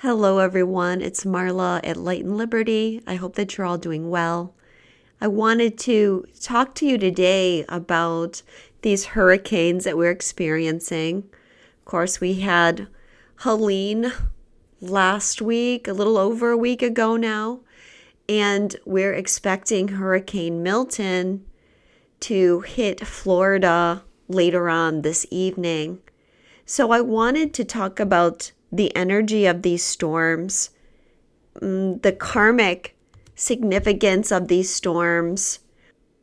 Hello, everyone. It's Marla at Light and Liberty. I hope that you're all doing well. I wanted to talk to you today about these hurricanes that we're experiencing. Of course, we had Helene last week, a little over a week ago now, and we're expecting Hurricane Milton to hit Florida later on this evening. So I wanted to talk about the energy of these storms, the karmic significance of these storms,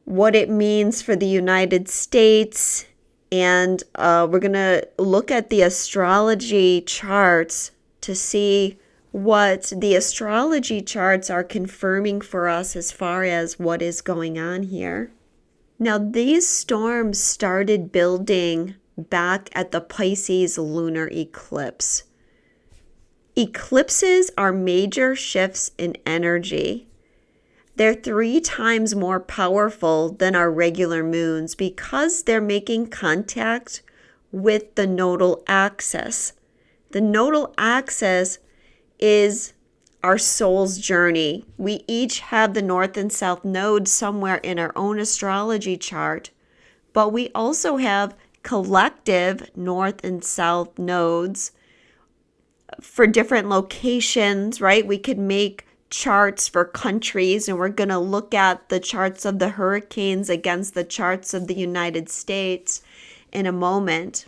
what it means for the United States, and we're going to look at the astrology charts to see what the astrology charts are confirming for us as far as what is going on here. Now, these storms started building back at the Pisces lunar eclipse. Eclipses are major shifts in energy. They're 3 times more powerful than our regular moons because they're making contact with the nodal axis. The nodal axis is our soul's journey. We each have the north and south nodes somewhere in our own astrology chart, but we also have collective north and south nodes for different locations, right? We could make charts for countries, and we're going to look at the charts of the hurricanes against the charts of the United States in a moment.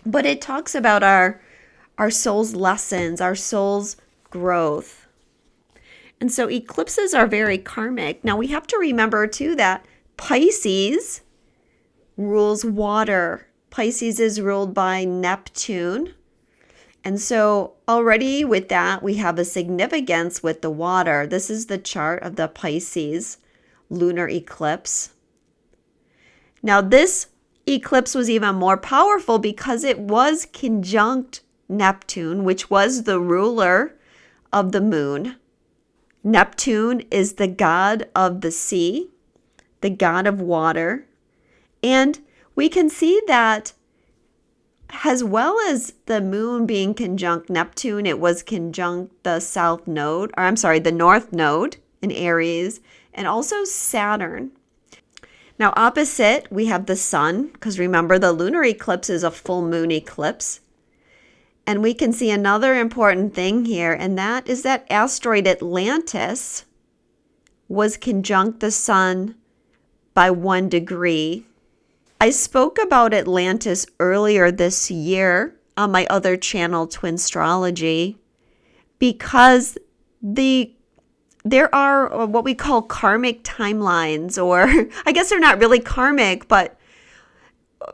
But it talks about our soul's lessons, our soul's growth. And so eclipses are very karmic. Now we have to remember too that Pisces rules water. Pisces is ruled by Neptune. And so already with that, we have a significance with the water. This is the chart of the Pisces lunar eclipse. Now this eclipse was even more powerful because it was conjunct Neptune, which was the ruler of the moon. Neptune is the god of the sea, the god of water. And we can see that as well as the moon being conjunct Neptune, it was conjunct the the north node in Aries, and also Saturn. Now opposite, we have the sun, because remember the lunar eclipse is a full moon eclipse. And we can see another important thing here, and that is that asteroid Atlantis was conjunct the sun by 1 degree. I spoke about Atlantis earlier this year on my other channel, Twinstrology, because there are what we call karmic timelines, or I guess they're not really karmic, but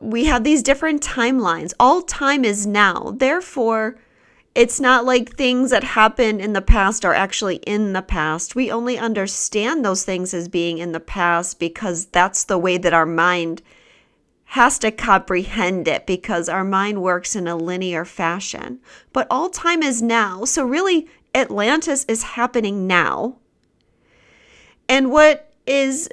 we have these different timelines. All time is now. Therefore, it's not like things that happened in the past are actually in the past. We only understand those things as being in the past because that's the way that our mind has to comprehend it, because our mind works in a linear fashion. But all time is now. So really, Atlantis is happening now. And what is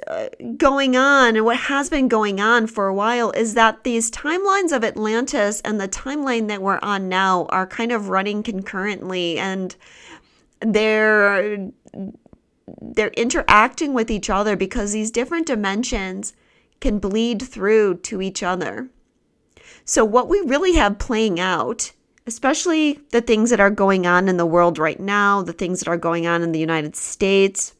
going on, and what has been going on for a while, is that these timelines of Atlantis and the timeline that we're on now are kind of running concurrently, and they're interacting with each other because these different dimensions can bleed through to each other. So what we really have playing out, especially the things that are going on in the world right now, the things that are going on in the United States,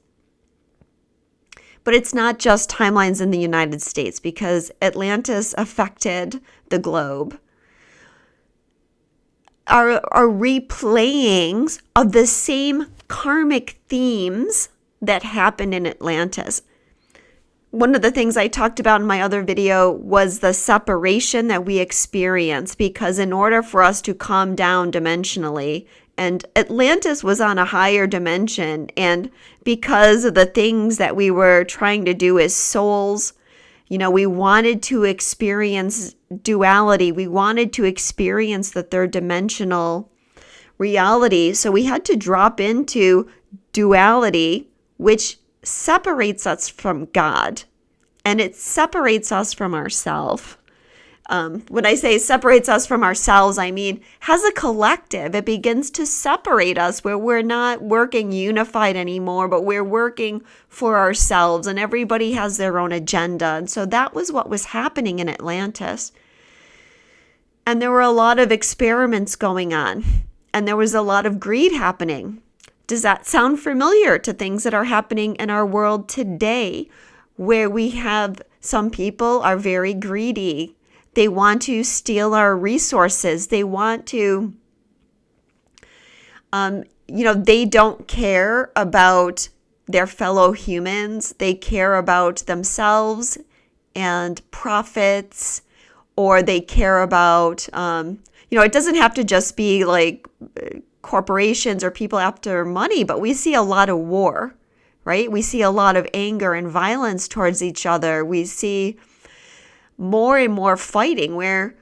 but it's not just timelines in the United States, because Atlantis affected the globe, are replayings of the same karmic themes that happened in Atlantis. One of the things I talked about in my other video was the separation that we experience, because in order for us to calm down dimensionally, and Atlantis was on a higher dimension, and because of the things that we were trying to do as souls, we wanted to experience duality. We wanted to experience the third dimensional reality. So we had to drop into duality, which separates us from God, and it separates us from ourselves. When I say separates us from ourselves, I mean, as a collective, it begins to separate us where we're not working unified anymore, but we're working for ourselves and everybody has their own agenda. And so that was what was happening in Atlantis. And there were a lot of experiments going on and there was a lot of greed happening. Does that sound familiar to things that are happening in our world today, where we have some people are very greedy? They want to steal our resources. They want to, they don't care about their fellow humans. They care about themselves and profits, or they care about, it doesn't have to just be like corporations or people after money, but we see a lot of war, right? We see a lot of anger and violence towards each other. We see more and more fighting where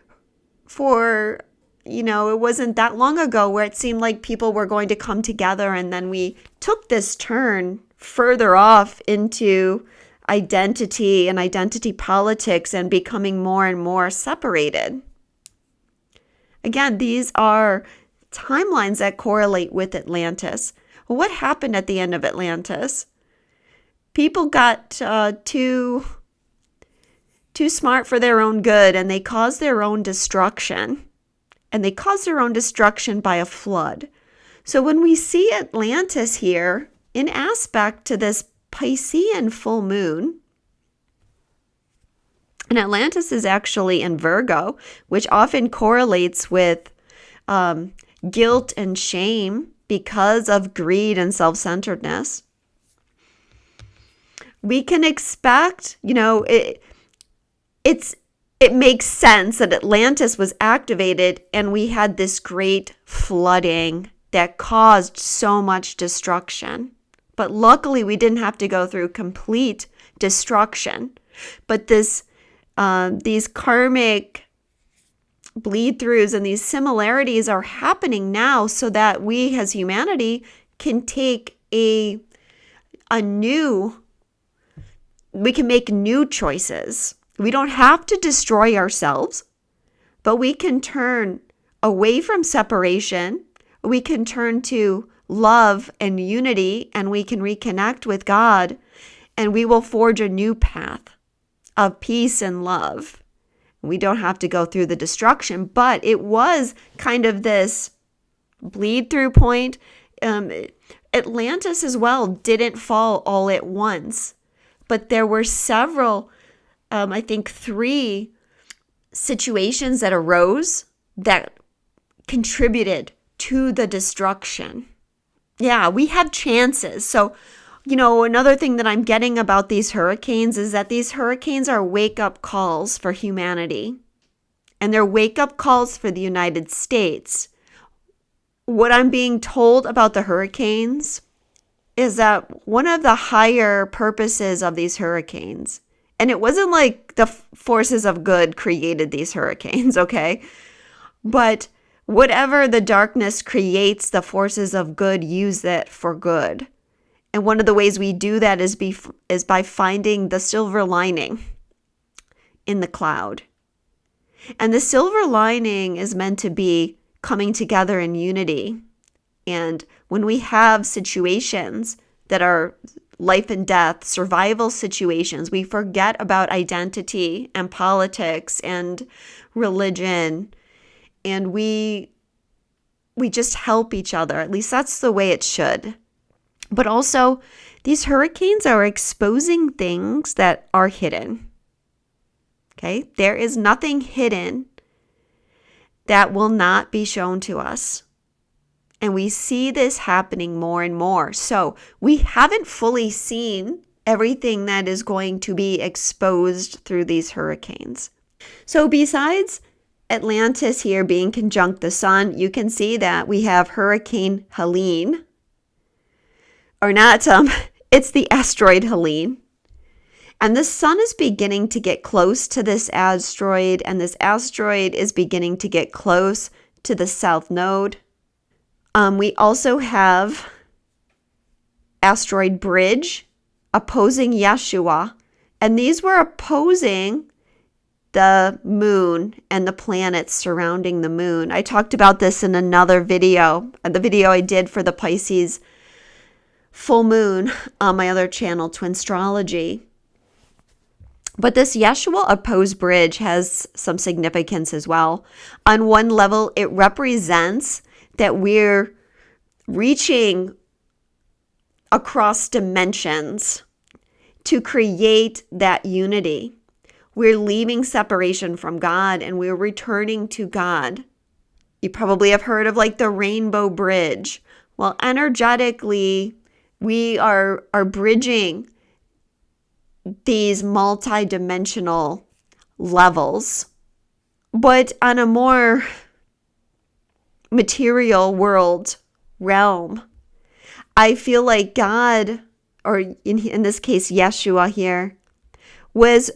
it wasn't that long ago where it seemed like people were going to come together, and then we took this turn further off into identity and identity politics and becoming more and more separated. Again, these are timelines that correlate with Atlantis. What happened at the end of Atlantis? People got too smart for their own good, and they caused their own destruction. And they caused their own destruction by a flood. So when we see Atlantis here in aspect to this Piscean full moon, and Atlantis is actually in Virgo, which often correlates with guilt and shame because of greed and self-centeredness. We can expect, it makes sense that Atlantis was activated and we had this great flooding that caused so much destruction. But luckily, we didn't have to go through complete destruction. But these karmic bleed-throughs and these similarities are happening now so that we as humanity can take we can make new choices. We don't have to destroy ourselves, but we can turn away from separation. We can turn to love and unity, and we can reconnect with God, and we will forge a new path of peace and love. We don't have to go through the destruction, but it was kind of this bleed through point. Atlantis as well didn't fall all at once, but there were several, I think 3 situations that arose that contributed to the destruction. Yeah, we had chances. So, another thing that I'm getting about these hurricanes is that these hurricanes are wake-up calls for humanity. And they're wake-up calls for the United States. What I'm being told about the hurricanes is that one of the higher purposes of these hurricanes, and it wasn't like the forces of good created these hurricanes, okay? But whatever the darkness creates, the forces of good use that for good. And one of the ways we do that is by finding the silver lining in the cloud. And the silver lining is meant to be coming together in unity. And when we have situations that are life and death, survival situations, we forget about identity and politics and religion, and we just help each other. At least that's the way it should. But also, these hurricanes are exposing things that are hidden. Okay? There is nothing hidden that will not be shown to us. And we see this happening more and more. So we haven't fully seen everything that is going to be exposed through these hurricanes. So besides Atlantis here being conjunct the sun, you can see that we have Hurricane Helene. Or not, it's the asteroid Helene. And the sun is beginning to get close to this asteroid, and this asteroid is beginning to get close to the south node. We also have asteroid Bridge opposing Yeshua, and these were opposing the moon and the planets surrounding the moon. I talked about this in another video, the video I did for the Pisces full moon on my other channel, Twinstrology. But this Yeshua opposed bridge has some significance as well. On one level, it represents that we're reaching across dimensions to create that unity. We're leaving separation from God and we're returning to God. You probably have heard of like the rainbow bridge. Well, energetically, we are bridging these multi-dimensional levels, but on a more material world realm. I feel like God, or in this case, Yeshua here, was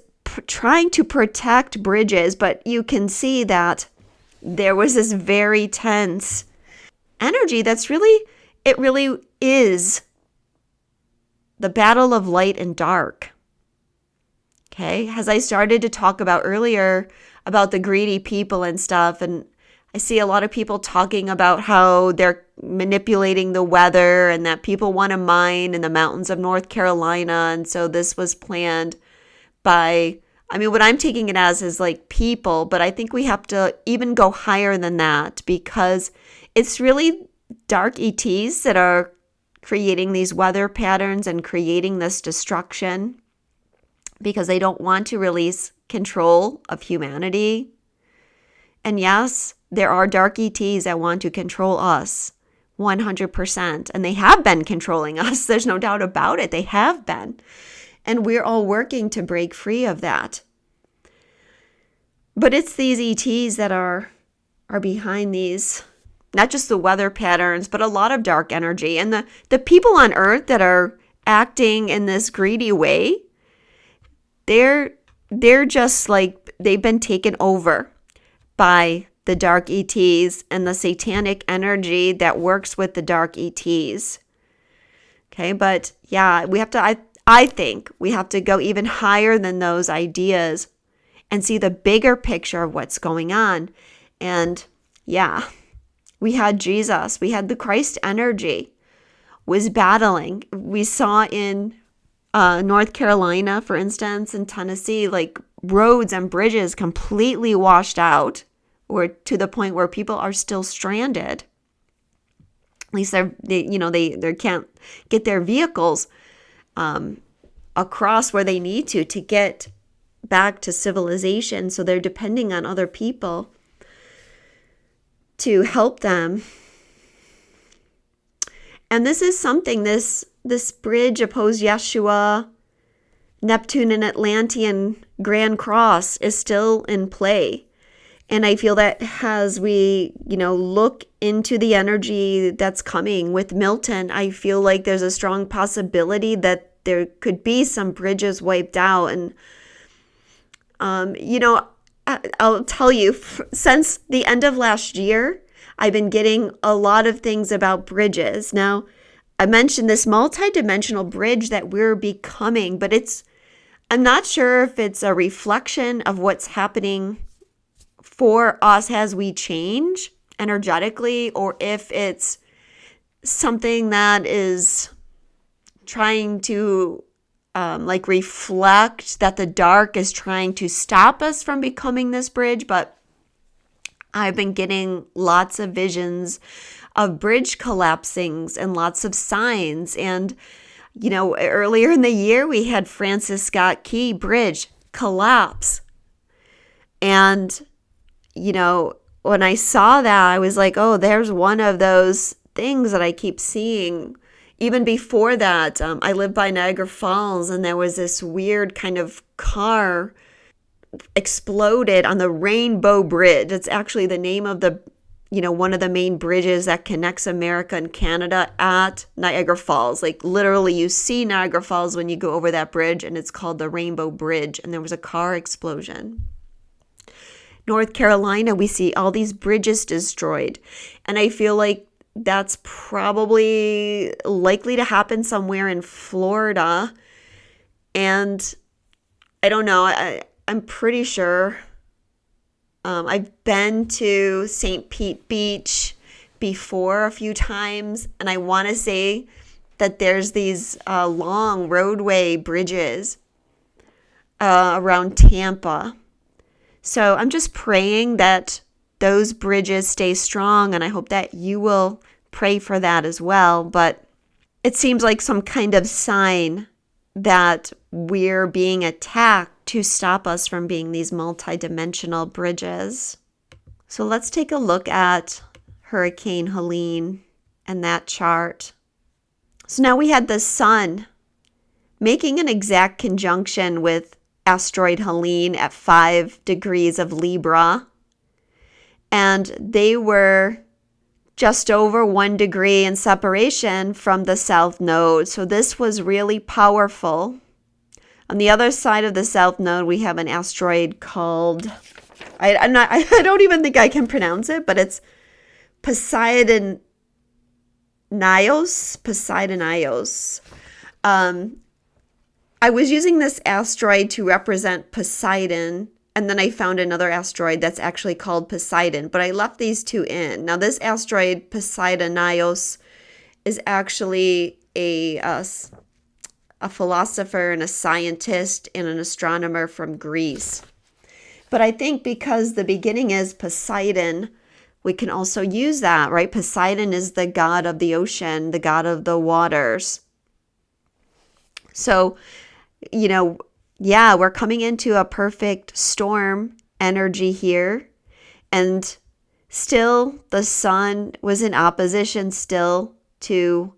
trying to protect bridges, but you can see that there was this very tense energy that's it really is the battle of light and dark. Okay, as I started to talk about earlier about the greedy people and stuff, and I see a lot of people talking about how they're manipulating the weather and that people want to mine in the mountains of North Carolina. And so this was planned by, what I'm taking it as is like people, but I think we have to even go higher than that because it's really dark ETs that are creating these weather patterns and creating this destruction because they don't want to release control of humanity. And yes, there are dark ETs that want to control us 100%. And they have been controlling us. There's no doubt about it. They have been. And we're all working to break free of that. But it's these ETs that are behind these, not just the weather patterns, but a lot of dark energy. And the people on Earth that are acting in this greedy way, they're just like, they've been taken over by the dark ETs and the satanic energy that works with the dark ETs. Okay, but yeah, we have to, I think we have to go even higher than those ideas and see the bigger picture of what's going on. And yeah, we had Jesus, we had the Christ energy was battling. We saw in North Carolina, for instance, in Tennessee, like roads and bridges completely washed out, or to the point where people are still stranded. At least they can't get their vehicles across where they need to get back to civilization. So they're depending on other people to help them. And this is something, this bridge opposed Yeshua, Neptune and Atlantean Grand Cross is still in play. And I feel that as we, look into the energy that's coming with Milton, I feel like there's a strong possibility that there could be some bridges wiped out. And, I'll tell you, since the end of last year, I've been getting a lot of things about bridges. Now, I mentioned this multidimensional bridge that we're becoming, but I'm not sure if it's a reflection of what's happening for us as we change energetically, or if it's something that is trying to reflect that the dark is trying to stop us from becoming this bridge. But I've been getting lots of visions of bridge collapsings and lots of signs. And, earlier in the year, we had Francis Scott Key Bridge collapse. And, when I saw that, I was like, oh, there's one of those things that I keep seeing. Even before that, I lived by Niagara Falls, and there was this weird kind of car exploded on the Rainbow Bridge. It's actually the name of one of the main bridges that connects America and Canada at Niagara Falls. Like literally you see Niagara Falls when you go over that bridge, and it's called the Rainbow Bridge. And there was a car explosion. North Carolina, we see all these bridges destroyed. And I feel like that's probably likely to happen somewhere in Florida. And I don't know. I'm pretty sure I've been to St. Pete Beach before a few times, and I want to say that there's these long roadway bridges around Tampa. So I'm just praying that those bridges stay strong, and I hope that you will pray for that as well. But it seems like some kind of sign that we're being attacked to stop us from being these multidimensional bridges. So let's take a look at Hurricane Helene and that chart. So now we had the sun making an exact conjunction with asteroid Helene at 5 degrees of Libra. And they were just over 1 degree in separation from the south node. So this was really powerful. On the other side of the south node, we have an asteroid called, I don't even think I can pronounce it, but it's Poseidonios. I was using this asteroid to represent Poseidon, and then I found another asteroid that's actually called Poseidon, but I left these two in. Now, this asteroid, Poseidonios, is actually a philosopher and a scientist and an astronomer from Greece. But I think because the beginning is Poseidon, we can also use that, right? Poseidon is the god of the ocean, the god of the waters. So, we're coming into a perfect storm energy here. And still, the sun was in opposition still to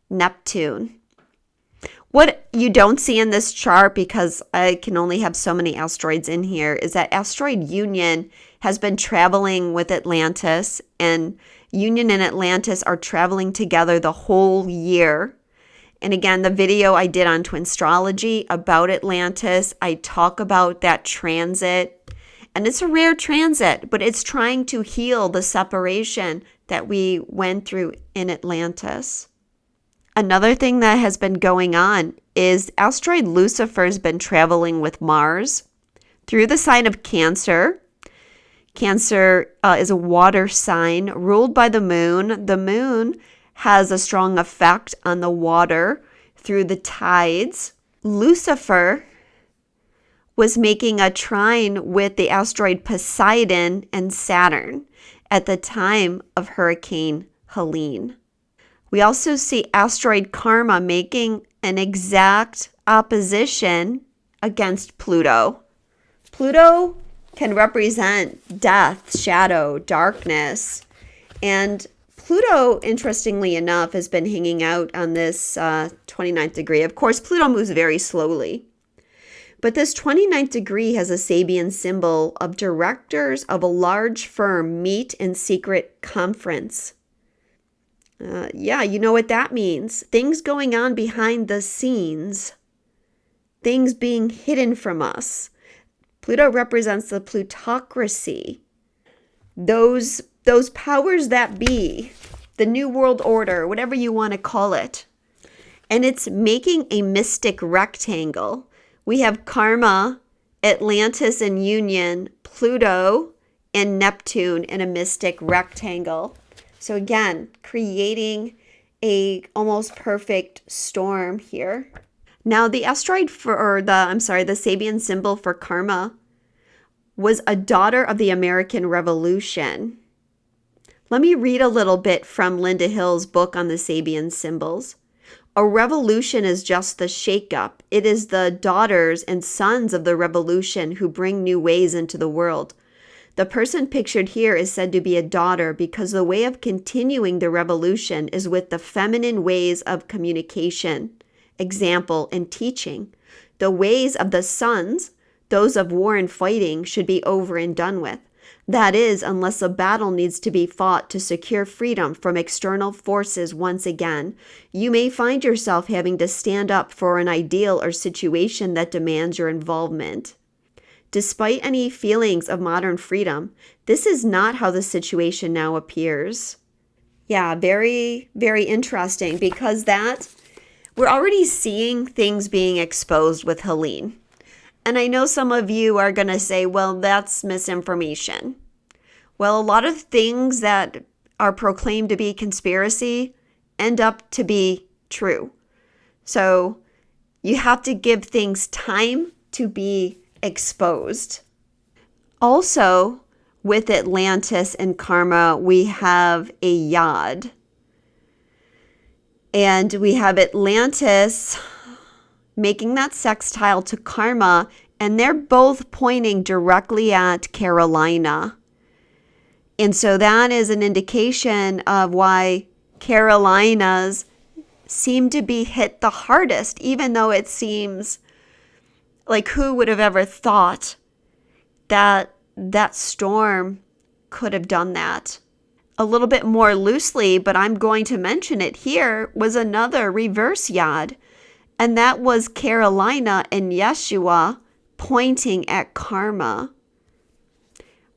Neptune. What you don't see in this chart, because I can only have so many asteroids in here, is that asteroid Union has been traveling with Atlantis, and Union and Atlantis are traveling together the whole year. And again, the video I did on Twinstrology about Atlantis, I talk about that transit. And it's a rare transit, but it's trying to heal the separation that we went through in Atlantis. Another thing that has been going on is asteroid Lucifer has been traveling with Mars through the sign of Cancer. Cancer is a water sign ruled by the moon. The moon has a strong effect on the water through the tides. Lucifer was making a trine with the asteroid Poseidon and Saturn at the time of Hurricane Helene. We also see asteroid Karma making an exact opposition against Pluto. Pluto can represent death, shadow, darkness, and Pluto, interestingly enough, has been hanging out on this 29th degree. Of course, Pluto moves very slowly. But this 29th degree has a Sabian symbol of directors of a large firm meet in secret conference. You know what that means. Things going on behind the scenes. Things being hidden from us. Pluto represents the plutocracy. Those powers that be. The New World Order, whatever you want to call it. And it's making a mystic rectangle. We have Karma, Atlantis and Union, Pluto, and Neptune in a mystic rectangle. So again, creating a almost perfect storm here. Now the asteroid the Sabian symbol for Karma was a daughter of the American Revolution. Let me read a little bit from Linda Hill's book on the Sabian symbols. A revolution is just the shakeup. It is the daughters and sons of the revolution who bring new ways into the world. The person pictured here is said to be a daughter because the way of continuing the revolution is with the feminine ways of communication, example, and teaching. The ways of the sons, those of war and fighting, should be over and done with. That is, unless a battle needs to be fought to secure freedom from external forces once again, you may find yourself having to stand up for an ideal or situation that demands your involvement. Despite any feelings of modern freedom, this is not how the situation now appears. Yeah, very, very interesting, because we're already seeing things being exposed with Helene. And I know some of you are going to say, well, that's misinformation. Well, a lot of things that are proclaimed to be conspiracy end up to be true. So you have to give things time to be exposed. Also, with Atlantis and karma, we have a yod. And we have Atlantis making that sextile to karma, and they're both pointing directly at Carolina. And so that is an indication of why Carolinas seem to be hit the hardest, even though it seems like who would have ever thought that that storm could have done that. A little bit more loosely, but I'm going to mention it here, was another reverse yod. And that was Carolina and Yeshua pointing at karma.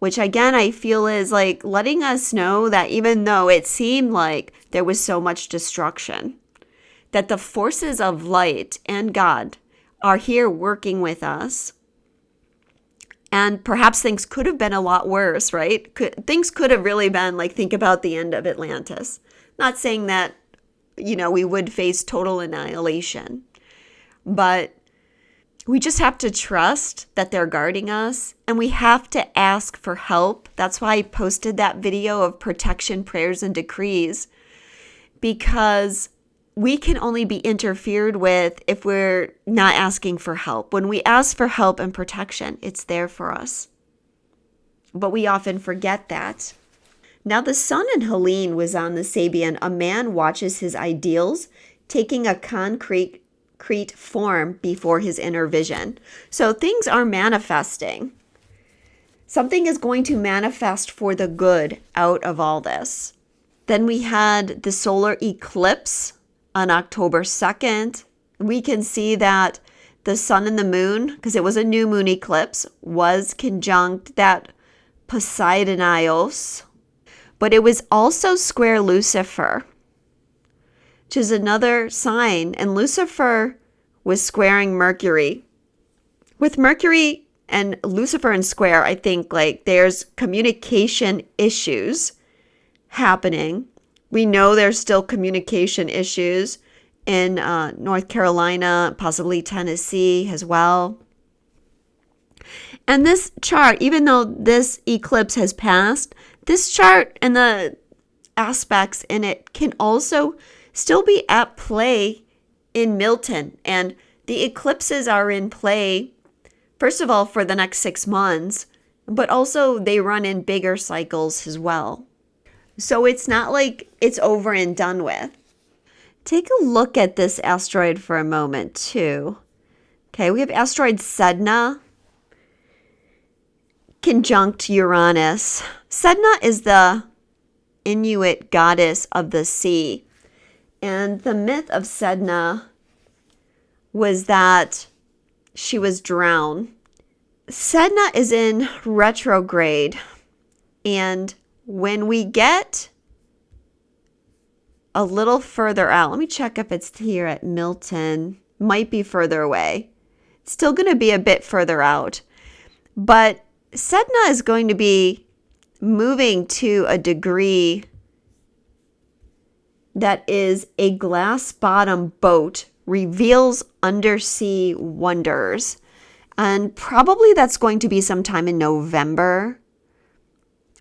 Which again, I feel is like letting us know that even though it seemed like there was so much destruction, that the forces of light and God are here working with us. And perhaps things could have been a lot worse, right? Things could have really been like, think about the end of Atlantis. Not saying that, we would face total annihilation. But we just have to trust that they're guarding us, and we have to ask for help. That's why I posted that video of protection prayers and decrees, because we can only be interfered with if we're not asking for help. When we ask for help and protection, it's there for us. But we often forget that. Now the sun in Helene was on the Sabian. A man watches his ideals taking a concrete form before his inner vision. So things are manifesting. Something is going to manifest for the good out of all this. Then we had the solar eclipse on October 2nd. We can see that the sun and the moon, because it was a new moon eclipse, was conjunct that Poseidonios, but it was also square Lucifer, which is another sign. And Lucifer was squaring Mercury. With Mercury and Lucifer in square, I think like there's communication issues happening. We know there's still communication issues in North Carolina, possibly Tennessee as well. And this chart, even though this eclipse has passed, this chart and the aspects in it can also still be at play in Milton. And the eclipses are in play, first of all, for the next 6 months, but also they run in bigger cycles as well. So it's not like it's over and done with. Take a look at this asteroid for a moment too. Okay, we have asteroid Sedna conjunct Uranus. Sedna is the Inuit goddess of the sea. And the myth of Sedna was that she was drowned. Sedna is in retrograde. And when we get a little further out, let me check if it's here at Milton. Might be further away. It's still going to be a bit further out. But Sedna is going to be moving to a degree that is a glass bottom boat reveals undersea wonders. And probably that's going to be sometime in November.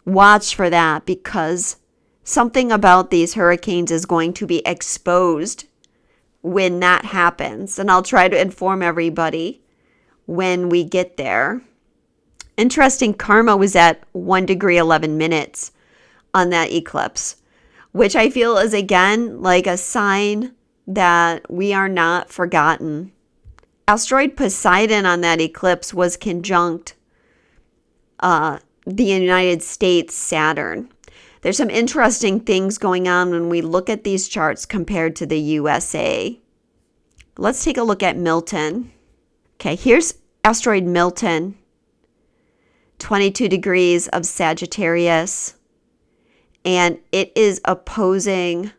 Watch for that, because something about these hurricanes is going to be exposed when that happens. And I'll try to inform everybody when we get there. Interesting, karma was at 1 degree 11 minutes on that eclipse, which I feel is again like a sign that we are not forgotten. Asteroid Poseidon on that eclipse was conjunct the United States Saturn. There's some interesting things going on when we look at these charts compared to the USA. Let's take a look at Milton. Okay, here's asteroid Milton, 22 degrees of Sagittarius, and it is opposing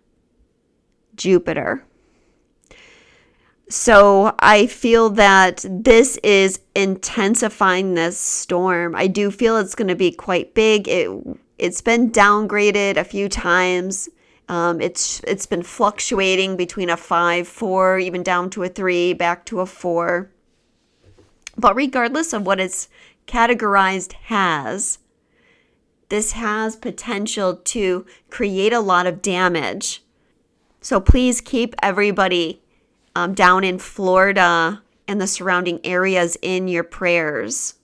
Jupiter. So I feel that this is intensifying this storm. I do feel it's going to be quite big. It's been downgraded a few times. It's been fluctuating between a 5, 4, even down to a 3, back to a 4. But regardless of what it's categorized as, this has potential to create a lot of damage. So please keep everybody down in Florida and the surrounding areas in your prayers.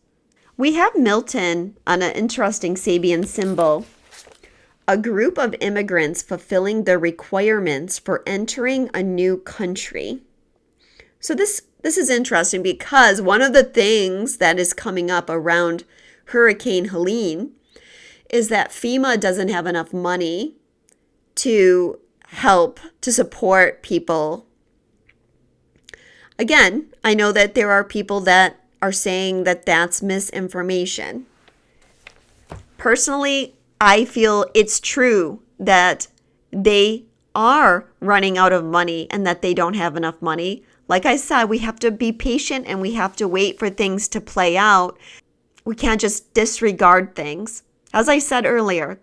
We have Milton on an interesting Sabian symbol. A group of immigrants fulfilling the requirements for entering a new country. So this is interesting because one of the things that is coming up around Hurricane Helene is that FEMA doesn't have enough money to help to support people. Again, I know that there are people that are saying that that's misinformation. Personally, I feel it's true that they are running out of money and that they don't have enough money. Like I said, we have to be patient and we have to wait for things to play out. We can't just disregard things. As I said earlier,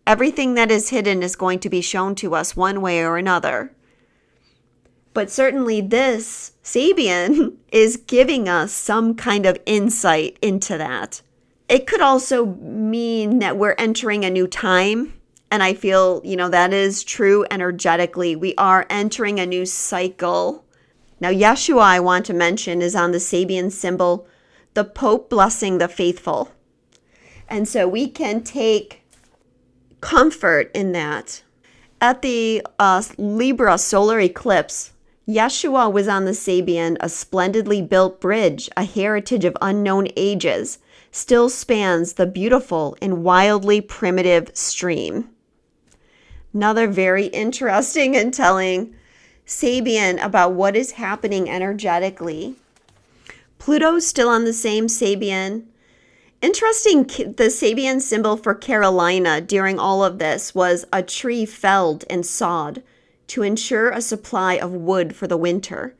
everything that is hidden is going to be shown to us one way or another. But certainly this Sabian is giving us some kind of insight into that. It could also mean that we're entering a new time. And I feel, that is true energetically. We are entering a new cycle. Now, Yeshua, I want to mention, is on the Sabian symbol, the Pope blessing the faithful. And so we can take comfort in that. At the Libra solar eclipse, Yeshua was on the Sabian, a splendidly built bridge, a heritage of unknown ages, still spans the beautiful and wildly primitive stream. Another very interesting and telling Sabian about what is happening energetically. Pluto's still on the same Sabian. Interesting, the Sabian symbol for Carolina during all of this was a tree felled and sawed to ensure a supply of wood for the winter.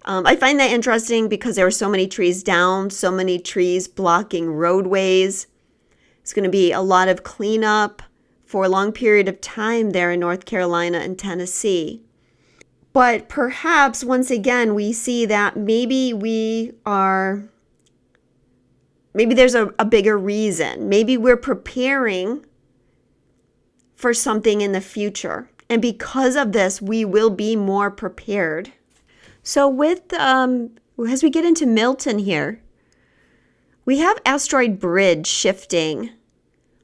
I find that interesting because there were so many trees down, so many trees blocking roadways. It's going to be a lot of cleanup for a long period of time there in North Carolina and Tennessee. But perhaps, once again, we see that maybe there's a bigger reason. Maybe we're preparing for something in the future. And because of this, we will be more prepared. So as we get into Milton here, we have asteroid bridge shifting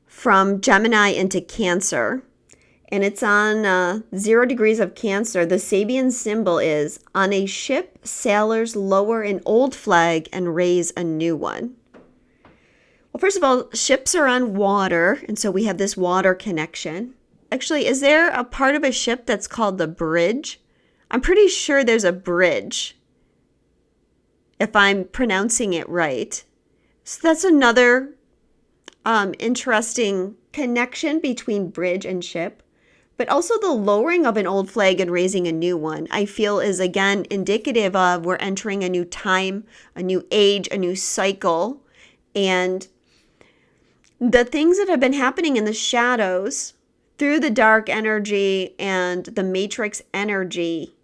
from Gemini into Cancer. And it's on 0 degrees of Cancer. The Sabian symbol is, on a ship, sailors lower an old flag and raise a new one. Well, first of all, ships are on water, and so we have this water connection. Actually, is there a part of a ship that's called the bridge? I'm pretty sure there's a bridge, if I'm pronouncing it right. So that's another interesting connection between bridge and ship. But also the lowering of an old flag and raising a new one, I feel is again indicative of we're entering a new time, a new age, a new cycle. And the things that have been happening in the shadows through the dark energy and the matrix energy,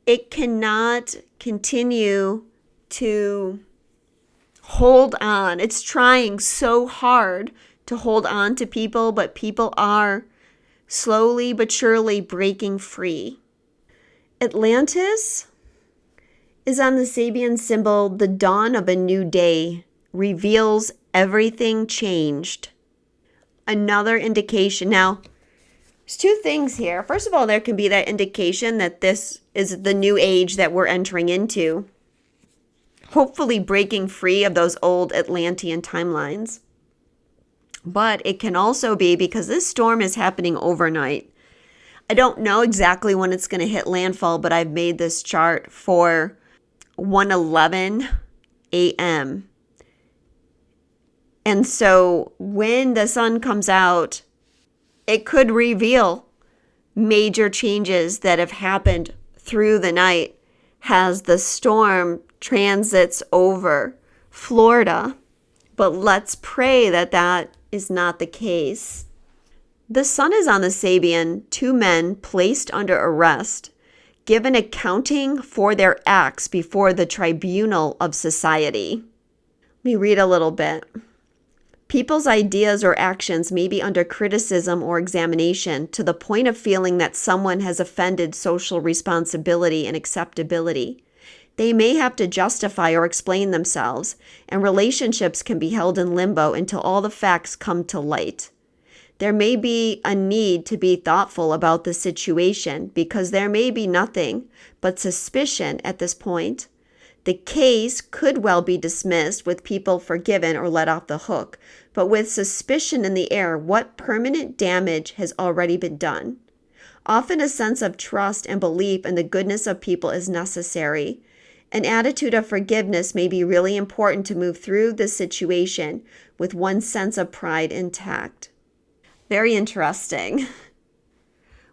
it cannot continue to hold on. It's trying so hard to hold on to people, but people are slowly but surely breaking free. Atlantis is on the Sabian symbol, the dawn of a new day reveals everything changed. Another indication. Now, there's two things here. First of all, there can be that indication that this is the new age that we're entering into. Hopefully breaking free of those old Atlantean timelines. But it can also be because this storm is happening overnight. I don't know exactly when it's going to hit landfall, but I've made this chart for 1:11 a.m. And so when the sun comes out, it could reveal major changes that have happened through the night. as the storm transits over Florida. But let's pray that that is not the case. The sun is on the Sabian, two men placed under arrest, given accounting for their acts before the tribunal of society. Let me read a little bit. People's ideas or actions may be under criticism or examination to the point of feeling that someone has offended social responsibility and acceptability. They may have to justify or explain themselves, and relationships can be held in limbo until all the facts come to light. There may be a need to be thoughtful about the situation because there may be nothing but suspicion at this point. The case could well be dismissed with people forgiven or let off the hook, but with suspicion in the air, what permanent damage has already been done? Often a sense of trust and belief in the goodness of people is necessary. An attitude of forgiveness may be really important to move through this situation with one's sense of pride intact. Very interesting.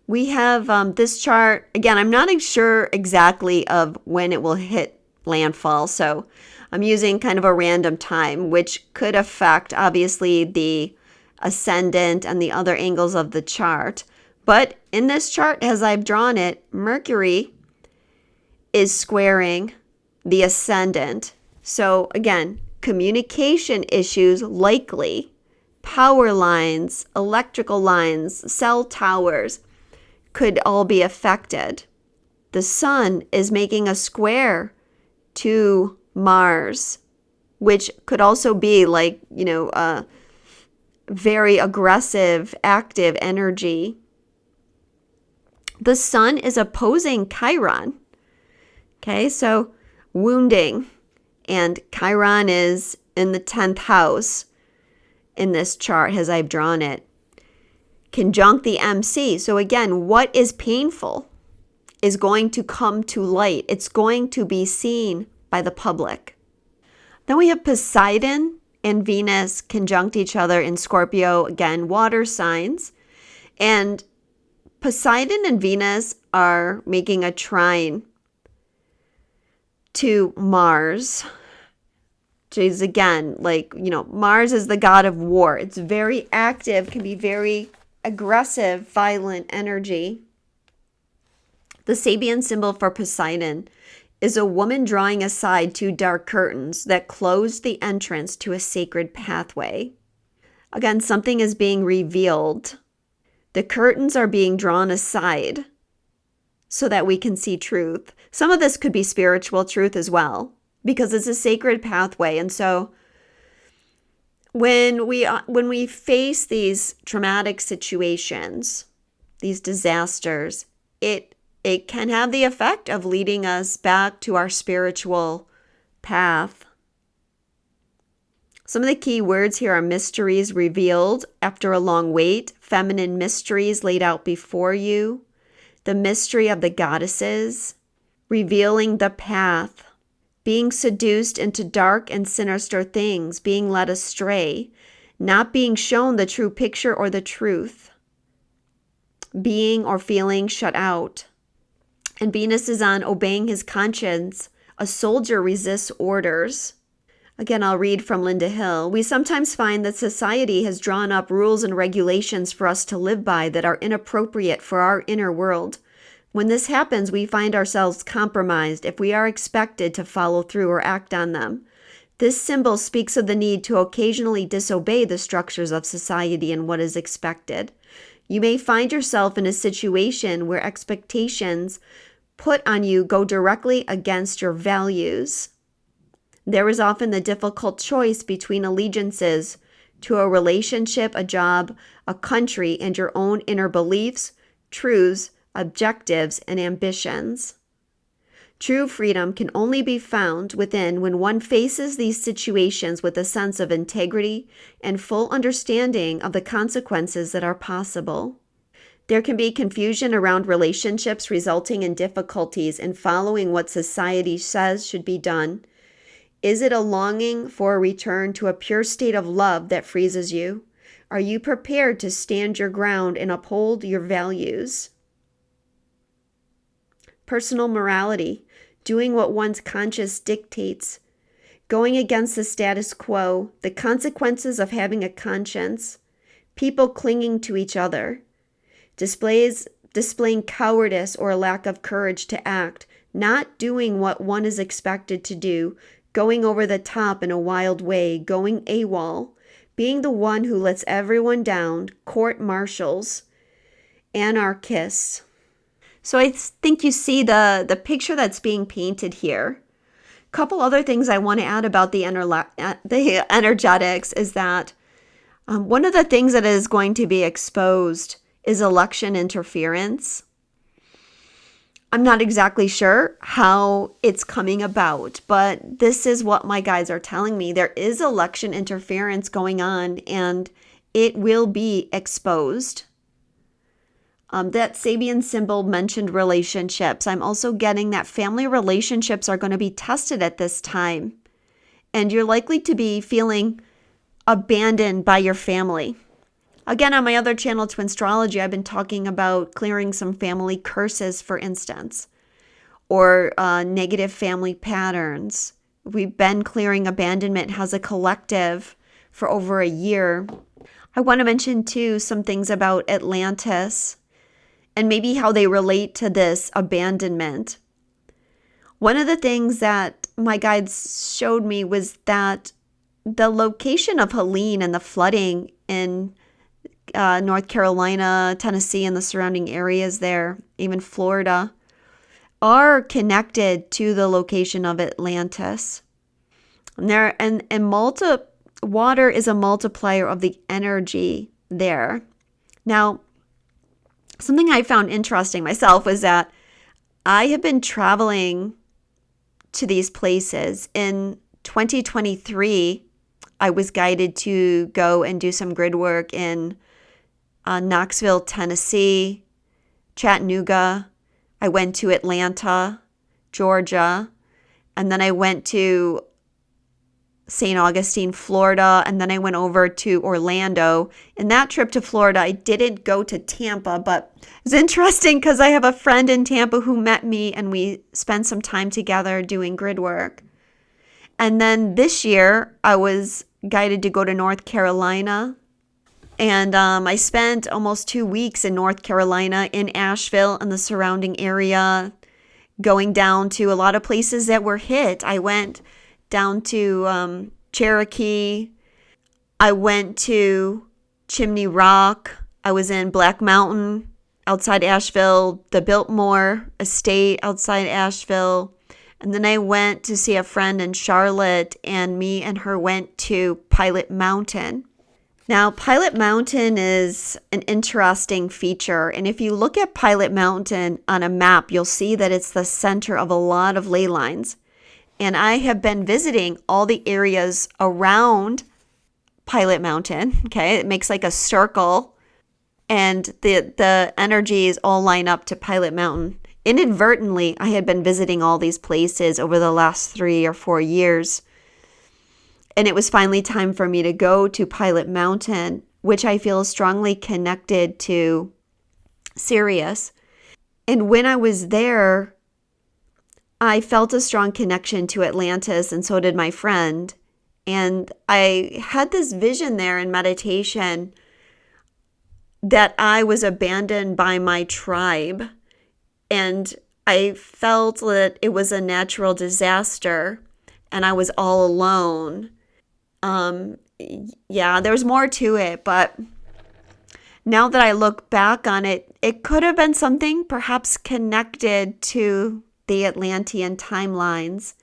We have this chart. Again, I'm not sure exactly of when it will hit landfall, so I'm using kind of a random time, which could affect, obviously, the ascendant and the other angles of the chart. But in this chart, as I've drawn it, Mercury is squaring the ascendant. So again, communication issues likely, power lines, electrical lines, cell towers could all be affected. The sun is making a square to Mars, which could also be like, a very aggressive, active energy. The sun is opposing Chiron. Okay, so wounding, and Chiron is in the 10th house in this chart as I've drawn it. Conjunct the MC. So again, what is painful is going to come to light. It's going to be seen by the public. Then we have Poseidon and Venus conjunct each other in Scorpio, again, water signs. And Poseidon and Venus are making a trine to Mars, which is again, Mars is the god of war. It's very active, can be very aggressive, violent energy. The Sabian symbol for Poseidon is a woman drawing aside two dark curtains that close the entrance to a sacred pathway. Again, something is being revealed. The curtains are being drawn aside so that we can see truth. Some of this could be spiritual truth as well, because it's a sacred pathway. And so when we face these traumatic situations, these disasters, it can have the effect of leading us back to our spiritual path. Some of the key words here are mysteries revealed after a long wait, feminine mysteries laid out before you, the mystery of the goddesses, revealing the path, being seduced into dark and sinister things, being led astray, not being shown the true picture or the truth, being or feeling shut out. And Venus is on obeying his conscience. A soldier resists orders. Again, I'll read from Linda Hill. We sometimes find that society has drawn up rules and regulations for us to live by that are inappropriate for our inner world. When this happens, we find ourselves compromised if we are expected to follow through or act on them. This symbol speaks of the need to occasionally disobey the structures of society and what is expected. You may find yourself in a situation where expectations put on you go directly against your values. There is often the difficult choice between allegiances to a relationship, a job, a country, and your own inner beliefs, truths, objectives, and ambitions. True freedom can only be found within when one faces these situations with a sense of integrity and full understanding of the consequences that are possible. There can be confusion around relationships resulting in difficulties in following what society says should be done. Is it a longing for a return to a pure state of love that freezes you? Are you prepared to stand your ground and uphold your values? Personal morality. doing what one's conscience dictates, going against the status quo, the consequences of having a conscience, people clinging to each other, displaying cowardice or a lack of courage to act, not doing what one is expected to do, going over the top in a wild way, going AWOL, being the one who lets everyone down, court-martials, anarchists. So I think you see the picture that's being painted here. A couple other things I want to add about the energetics is that one of the things that is going to be exposed is election interference. I'm not exactly sure how it's coming about, but this is what my guides are telling me. There is election interference going on, and it will be exposed. That Sabian symbol mentioned relationships. I'm also getting that family relationships are going to be tested at this time. And you're likely to be feeling abandoned by your family. Again, on my other channel, Astrology, I've been talking about clearing some family curses, for instance, or negative family patterns. We've been clearing abandonment as a collective for over a year. I want to mention, too, some things about Atlantis and maybe how they relate to this abandonment. One of the things that my guides showed me was that the location of Helene and the flooding in North Carolina, Tennessee, and the surrounding areas there, even Florida, are connected to the location of Atlantis. Water is a multiplier of the energy there. Now, something I found interesting myself was that I have been traveling to these places. In 2023, I was guided to go and do some grid work in Knoxville, Tennessee, Chattanooga. I went to Atlanta, Georgia, and then I went to St. Augustine, Florida, and then I went over to Orlando. In that trip to Florida, I didn't go to Tampa, but it's interesting because I have a friend in Tampa who met me and we spent some time together doing grid work. And then this year, I was guided to go to North Carolina. And I spent almost 2 weeks in North Carolina, in Asheville and the surrounding area, going down to a lot of places that were hit. I went down to Cherokee. I went to Chimney Rock. I was in Black Mountain outside Asheville, the Biltmore Estate outside Asheville. And then I went to see a friend in Charlotte, and me and her went to Pilot Mountain. Now, Pilot Mountain is an interesting feature. And if you look at Pilot Mountain on a map, you'll see that it's the center of a lot of ley lines. And I have been visiting all the areas around Pilot Mountain. Okay, it makes like a circle, and the energies all line up to Pilot Mountain. Inadvertently, I had been visiting all these places over the last 3 or 4 years. And it was finally time for me to go to Pilot Mountain, which I feel is strongly connected to Sirius. And when I was there, I felt a strong connection to Atlantis, and so did my friend. And I had this vision there in meditation that I was abandoned by my tribe. And I felt that it was a natural disaster and I was all alone. There's more to it, but now that I look back on it, it could have been something perhaps connected to the Atlantean timelines,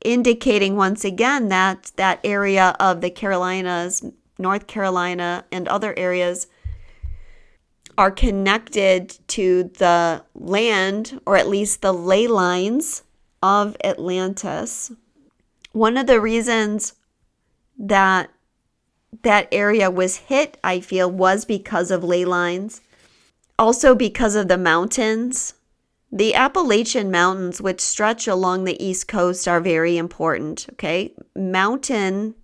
indicating once again that that area of the Carolinas, North Carolina, and other areas are connected to the land, or at least the ley lines of Atlantis. One of the reasons that that area was hit, I feel, was because of ley lines. Also because of the mountains. The Appalachian Mountains, which stretch along the East Coast, are very important, okay? Mountains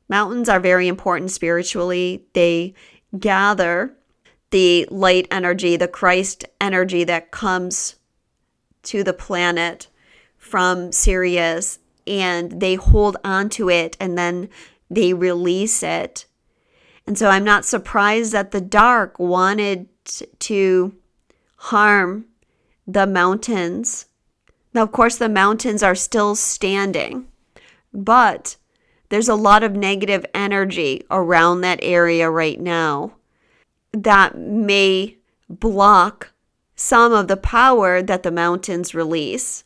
are very important spiritually. They gather the light energy, the Christ energy that comes to the planet from Sirius and they hold on to it and then they release it. And so I'm not surprised that the dark wanted to harm the mountains. Now, of course, the mountains are still standing, but there's a lot of negative energy around that area right now that may block some of the power that the mountains release.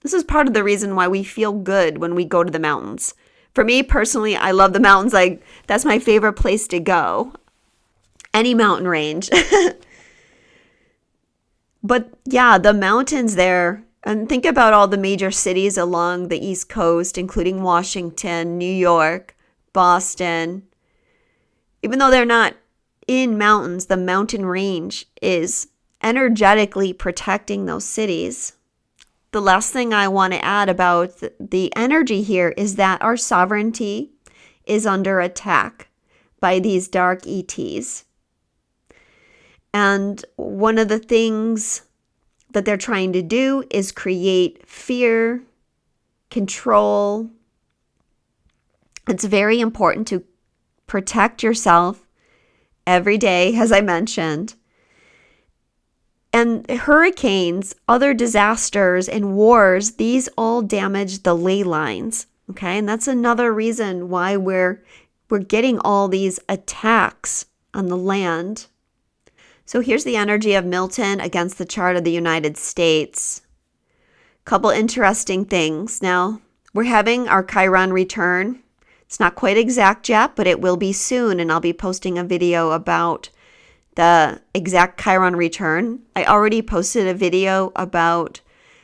This is part of the reason why we feel good when we go to the mountains. For me personally, I love the mountains. Like, that's my favorite place to go. Any mountain range. But yeah, the mountains there, and think about all the major cities along the East Coast, including Washington, New York, Boston. Even though they're not in mountains, the mountain range is energetically protecting those cities. The last thing I want to add about the energy here is that our sovereignty is under attack by these dark ETs. And one of the things that they're trying to do is create fear, control. It's very important to protect yourself every day, as I mentioned. And hurricanes, other disasters, and wars, these all damage the ley lines. Okay, and that's another reason why we're getting all these attacks on the land. So here's the energy of Milton against the chart of the United States. Couple interesting things. Now, we're having our Chiron return. It's not quite exact yet, but it will be soon, and I'll be posting a video about the exact Chiron return. I already posted a video about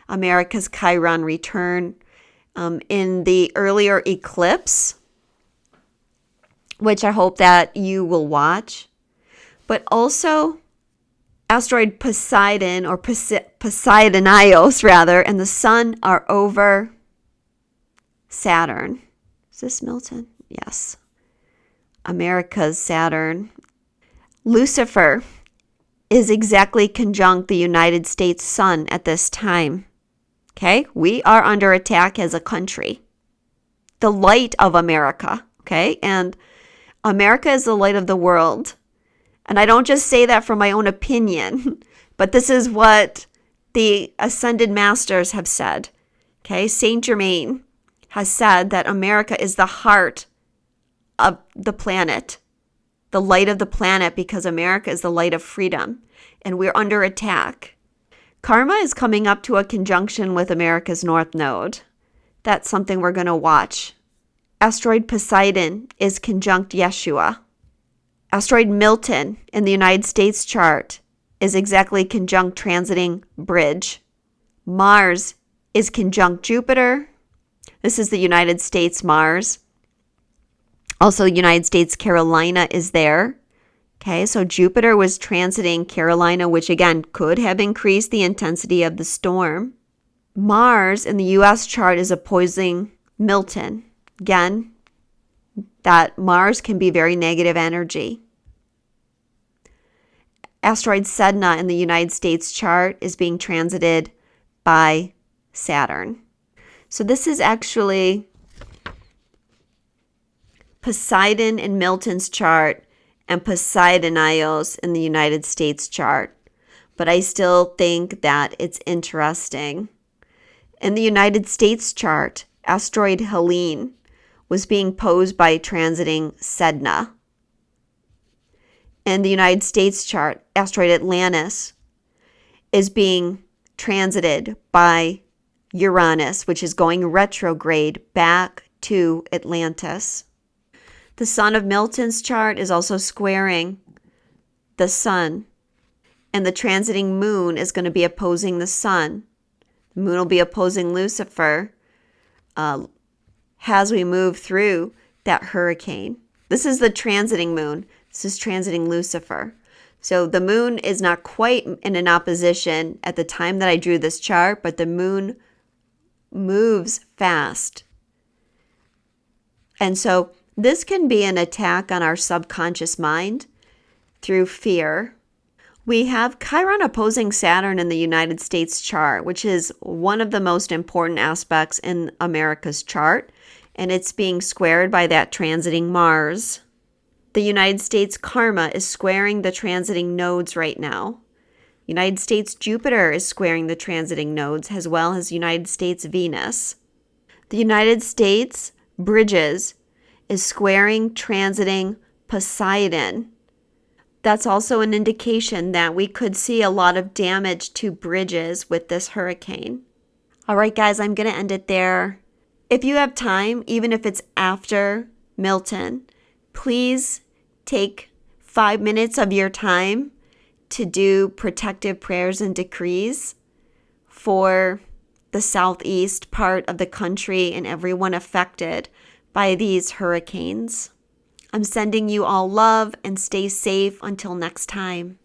America's Chiron return in the earlier eclipse, which I hope that you will watch. But also, asteroid Poseidon, or Poseidonios rather, and the sun are over Saturn. Is this Milton? Yes. America's Saturn. Lucifer is exactly conjunct the United States sun at this time. Okay? We are under attack as a country. The light of America. Okay? And America is the light of the world. And I don't just say that from my own opinion, but this is what the Ascended Masters have said. Okay? Saint Germain has said that America is the heart of the planet, the light of the planet, because America is the light of freedom, and we're under attack. Karma is coming up to a conjunction with America's North Node. That's something we're going to watch. Asteroid Poseidon is conjunct Yeshua. Asteroid Milton in the United States chart is exactly conjunct transiting Bridge. Mars is conjunct Jupiter. This is the United States Mars. Also, United States Carolina is there. Okay, so Jupiter was transiting Carolina, which again could have increased the intensity of the storm. Mars in the U.S. chart is opposing Milton. Again, that Mars can be very negative energy. Asteroid Sedna in the United States chart is being transited by Saturn. So this is actually Poseidon in Milton's chart and Poseidonios in the United States chart. But I still think that it's interesting. In the United States chart, asteroid Helene was being posed by transiting Sedna. In the United States chart, asteroid Atlantis is being transited by Uranus, which is going retrograde back to Atlantis. The sun of Milton's chart is also squaring the sun, and the transiting moon is going to be opposing the sun. The moon will be opposing Lucifer as we move through that hurricane. This is the transiting moon. This is transiting Lucifer. So the moon is not quite in an opposition at the time that I drew this chart, but the moon moves fast. And so this can be an attack on our subconscious mind through fear. We have Chiron opposing Saturn in the United States chart, which is one of the most important aspects in America's chart, and it's being squared by that transiting Mars. The United States karma is squaring the transiting nodes right now. United States Jupiter is squaring the transiting nodes, as well as United States Venus. The United States Bridges is squaring transiting Poseidon. That's also an indication that we could see a lot of damage to bridges with this hurricane. All right, guys, I'm going to end it there. If you have time, even if it's after Milton, please take 5 minutes of your time to do protective prayers and decrees for the southeast part of the country and everyone affected by these hurricanes. I'm sending you all love and stay safe until next time.